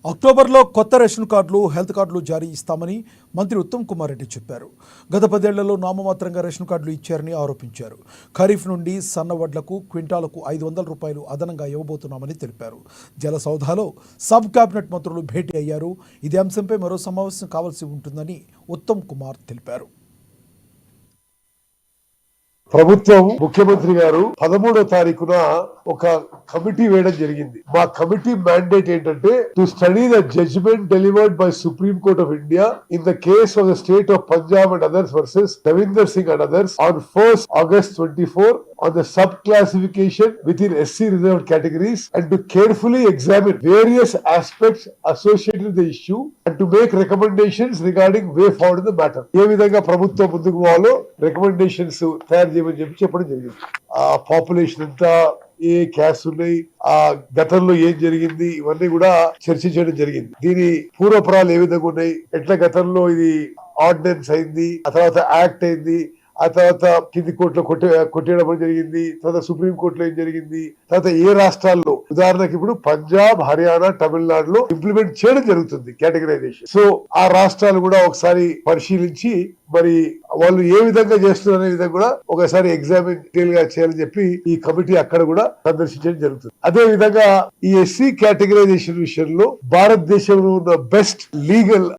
అక్టోబర్లో కొత్త రేషన్ కార్డులు, హెల్త్ కార్డులు జారీ ఇస్తామని మంత్రి ఉత్తమ్ కుమార్ రెడ్డి చెప్పారు. గత 10 ఏళ్లలో నామమాత్రంగా రేషన్ కార్డులు ఇచ్చారని ఆరోపించారు. ఖరీఫ్ నుండి సన్న వడ్లకు క్వింటాలకు 500 రూపాయలు అదనంగా ఇవ్వబోతున్నామని తెలిపారు. జలసౌధలో సబ్ కేబినెట్ మంత్రులు భేటీ అయ్యారు. ఇదే అంశంపై మరో సమావేశం కావాల్సి ఉంటుందని ఉత్తమ్ కుమార్ తెలిపారు. ప్రభుత్వం ముఖ్యమంత్రి గారు 13వ తారీఖున ఒక కమిటీ వేయడం జరిగింది. మా కమిటీ మ్యాండేట్ ఏంటంటే to study the judgment delivered by Supreme Court of India in the case of the state of Punjab and others versus Ravinder Singh and others on 1st August 24 on the sub-classification within SC reserved categories and to carefully examine various aspects associated with the issue and to make recommendations regarding way forward in the matter. ఏ విధంగా ప్రభుత్వం ముందుకు పోవాలో recommendations తయారు చేయమని చెప్పడం జరిగింది. ఆ population అంతా ఏ caste ఉన్నాయి, ఆ గతంలో ఏం జరిగింది, ఇవన్నీ కూడా చర్చించడం జరిగింది. దీని పూర్వపరాలు ఏ విధంగా ఉన్నాయి, ఎట్లా గతంలో ఇది ఆర్డినెన్స్ అయింది, ఆ తర్వాత యాక్ట్ అయింది, ఆ తర్వాత కింది కోర్టులో కొట్టేయడం జరిగింది, తర్వాత సుప్రీం కోర్టులో ఏం జరిగింది, తర్వాత ఏ రాష్ట్రాల్లో, ఉదాహరణకి ఇప్పుడు పంజాబ్, హర్యానా, తమిళనాడులో ఇంప్లిమెంట్ చేయడం జరుగుతుంది కేటగరైజేషన్. సో ఆ రాష్ట్రాలు కూడా ఒకసారి పరిశీలించి మరి వాళ్ళు ఏ విధంగా చేస్తున్నారు అనే విధంగా కూడా ఒకసారి ఎగ్జామిన్ డీటెయిల్ గా చేయాలని చెప్పి ఈ కమిటీ అక్కడ కూడా సందర్శించడం జరుగుతుంది. అదే విధంగా ఈ ఎస్సీ కేటగరైజేషన్ విషయంలో భారతదేశంలో ఉన్న బెస్ట్ లీగల్